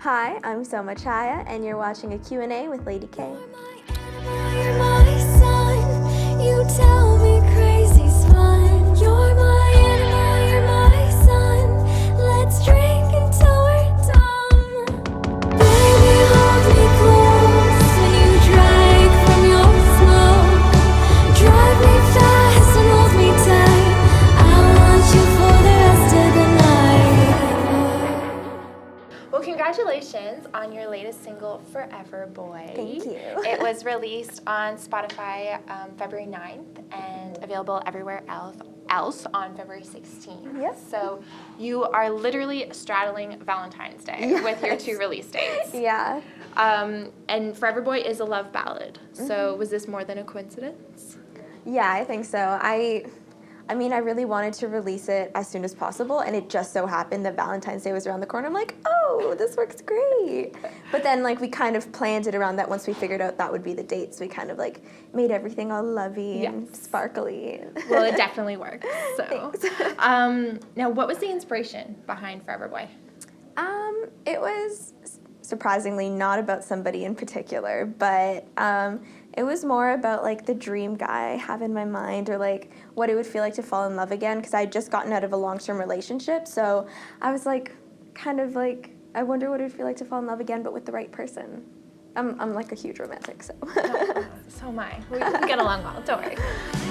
Hi, I'm Soma Chhaya, and you're watching a Q&A with Lady K. You're my sun, you tell me crazy's fun. You're my animal, you're my sun. Let's drink until we're done. Baby, hold me close when you drag from your smoke. Drive me fast and hold me tight. I want you for the rest of the night. Well, congratulations on your latest single, Forever Boy. Thank you. It was released on Spotify February 9th and available everywhere else on February 16th. Yep. So you are literally straddling Valentine's Day with your two release dates. Yeah. And Forever Boy is a love ballad. So was this more than a coincidence? Yeah, I think so. I mean, I really wanted to release it as soon as possible, and it just so happened that Valentine's Day was around the corner. I'm like, oh, this works great. But then, like, we kind of planned it around that once we figured out that would be the date, so we kind of, like, made everything all lovey and sparkly. Well, it definitely worked. So, Thanks. now, what was the inspiration behind Forever Boy? It was surprisingly not about somebody in particular, but it was more about like the dream guy I have in my mind, or like what it would feel like to fall in love again, because I had just gotten out of a long-term relationship, so I was like, kind of like, I wonder what it would feel like to fall in love again, but with the right person. I'm like a huge romantic, so. So am I. We get along well, don't worry.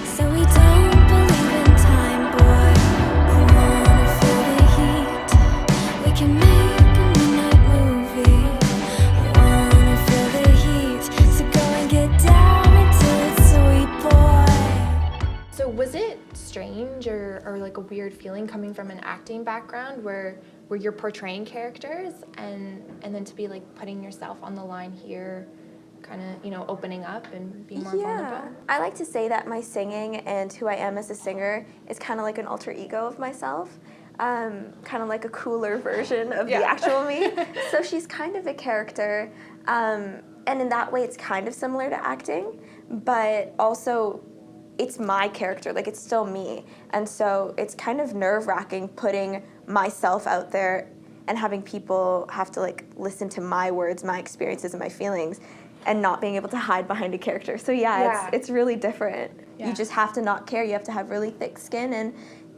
So we don't believe in time, boy. We wanna feel the heat. We can make a midnight movie. We wanna feel the heat. So go and get down until it's sweet, boy. So was it strange or like a weird feeling coming from an acting background where you're portraying characters and then to be like putting yourself on the line here, kind of, you know, opening up and being more vulnerable? I like to say that my singing and who I am as a singer is kind of like an alter ego of myself, kind of like a cooler version of the actual me. So she's kind of a character, and in that way it's kind of similar to acting, but also it's my character, like it's still me. And so it's kind of nerve-wracking putting myself out there and having people have to like listen to my words, my experiences, and my feelings, and not being able to hide behind a character. So it's really different. Yeah. You just have to not care. You have to have really thick skin and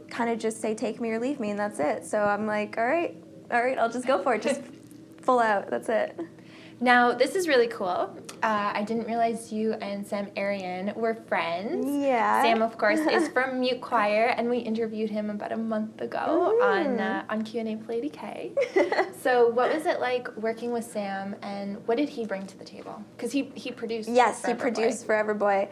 kind of just say take me or leave me, and that's it. So I'm like, all right, I'll just go for it. Just full out, that's it. Now, this is really cool. I didn't realize you and Sam Arian were friends. Yeah. Sam, of course, is from Mute Choir, and we interviewed him about a month ago on Q&A with Lady K. So what was it like working with Sam, and what did he bring to the table? Because he produced Yes, he Forever produced Boy. Forever Boy.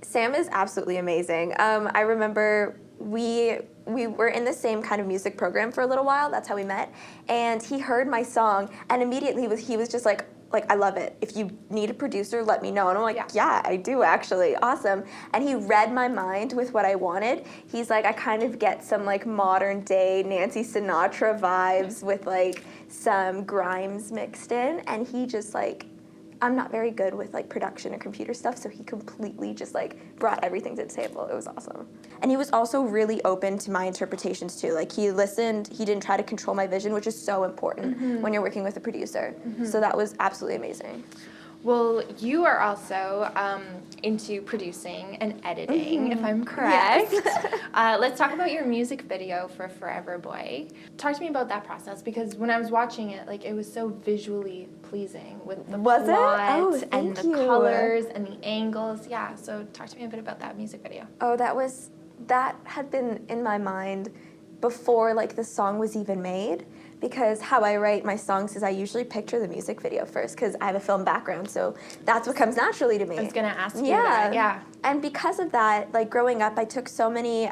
Sam is absolutely amazing. I remember we were in the same kind of music program for a little while. That's how we met. And he heard my song, and immediately he was just like, I love it. If you need a producer, let me know. And I'm like, yeah, I do actually. Awesome. And he read my mind with what I wanted. He's like, I kind of get some like modern day Nancy Sinatra vibes with like some Grimes mixed in. And he just like, I'm not very good with like production or computer stuff, so he completely just like brought everything to the table. It was awesome. And he was also really open to my interpretations too. Like he listened, he didn't try to control my vision, which is so important when you're working with a producer. So that was absolutely amazing. Well, you are also into producing and editing, if I'm correct. Yes. Let's talk about your music video for Forever Boy. Talk to me about that process, because when I was watching it, like, it was so visually pleasing with the plot and the colors and the angles. Yeah, so talk to me a bit about that music video. Oh, that had been in my mind before like the song was even made, because how I write my songs is I usually picture the music video first, because I have a film background, so that's what comes naturally to me. I was gonna ask you that, yeah. And because of that, like growing up, I took so many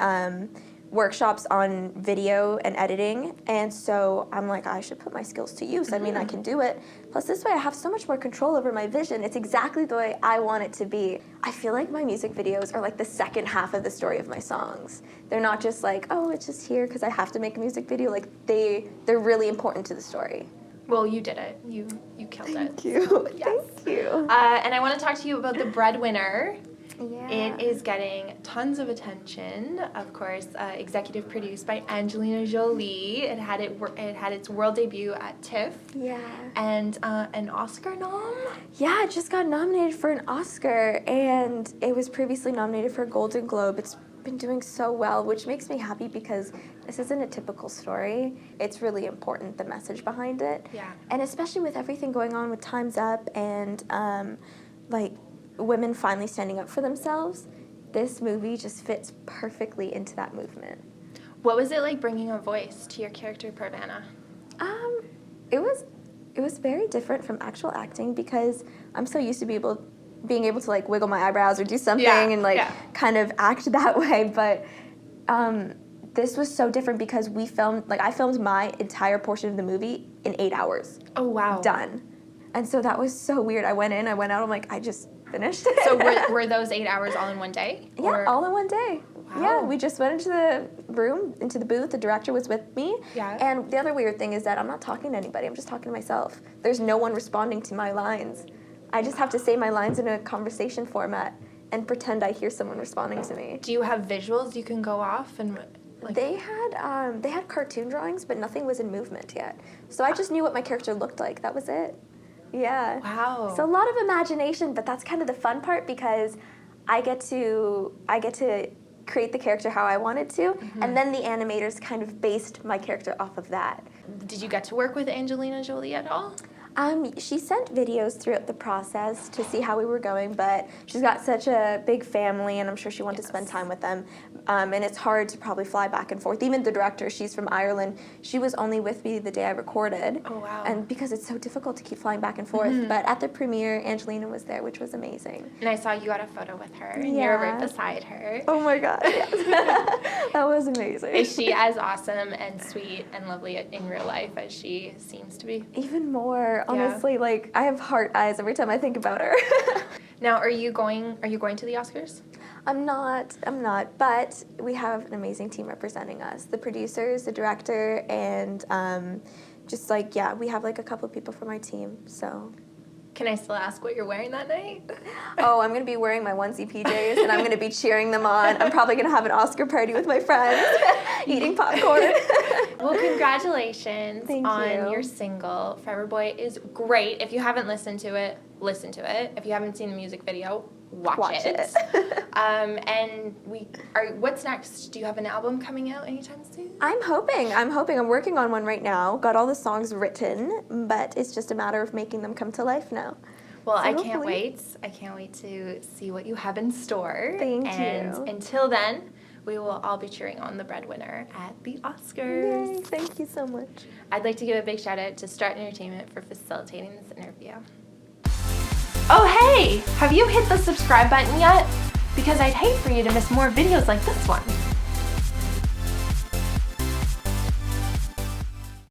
workshops on video and editing, and so I'm like, I should put my skills to use. I mean, I can do it. Plus this way I have so much more control over my vision. It's exactly the way I want it to be. I feel like my music videos are like the second half of the story of my songs. They're not just like, oh, it's just here because I have to make a music video. Like they're really important to the story. Well, you did it. You killed it. Thank you. So, yes. Thank you. And I want to talk to you about the Breadwinner Yeah. It is getting tons of attention. Of course, executive produced by Angelina Jolie. It had its world debut at TIFF. Yeah. And an Oscar nom. Yeah, it just got nominated for an Oscar, and it was previously nominated for a Golden Globe. It's been doing so well, which makes me happy because this isn't a typical story. It's really important, the message behind it. Yeah. And especially with everything going on with Time's Up and like women finally standing up for themselves, this movie just fits perfectly into that movement. What was it like bringing a voice to your character, Pravana? It was very different from actual acting because I'm so used to being able to like wiggle my eyebrows or do something and like kind of act that way, but this was so different because I filmed my entire portion of the movie in 8 hours. Oh, wow. Done. And so that was so weird. I went out, I'm like, I just finished. So were those 8 hours all in one day? Yeah, or? all in one day. Wow. Yeah, we just went into the room, into the booth. The director was with me. Yeah. And the other weird thing is that I'm not talking to anybody. I'm just talking to myself. There's no one responding to my lines. I just have to say my lines in a conversation format and pretend I hear someone responding to me. Do you have visuals you can go off and like? They had cartoon drawings, but nothing was in movement yet. So I just knew what my character looked like. That was it. Yeah. Wow. So a lot of imagination, but that's kind of the fun part because I get to create the character how I wanted to, and then the animators kind of based my character off of that. Did you get to work with Angelina Jolie at all? She sent videos throughout the process to see how we were going, but she's got such a big family, and I'm sure she wanted to spend time with them. And it's hard to probably fly back and forth. Even the director, she's from Ireland, she was only with me the day I recorded. Oh, wow. And because it's so difficult to keep flying back and forth. But at the premiere, Angelina was there, which was amazing. And I saw you got a photo with her, and you were right beside her. Oh my God, yes. That was amazing. Is she as awesome and sweet and lovely in real life as she seems to be? Even more. Honestly, like, I have heart eyes every time I think about her. Now, are you going to the Oscars? I'm not, but we have an amazing team representing us. The producers, the director, and we have like a couple of people from our team, so. Can I still ask what you're wearing that night? Oh, I'm going to be wearing my onesie PJs, and I'm going to be cheering them on. I'm probably going to have an Oscar party with my friends, eating popcorn. Well, congratulations on you. your single. Forever Boy is great. If you haven't listened to it, listen to it. If you haven't seen the music video, watch it. What's next? Do you have an album coming out anytime soon? I'm hoping. I'm working on one right now. Got all the songs written, but it's just a matter of making them come to life now. Well, So I can't hopefully- wait. I can't wait to see what you have in store. Thank and you. Until then, we will all be cheering on the Breadwinner at the Oscars. Yay, thank you so much. I'd like to give a big shout out to Strut Entertainment for facilitating this interview. Oh hey! Have you hit the subscribe button yet? Because I'd hate for you to miss more videos like this one.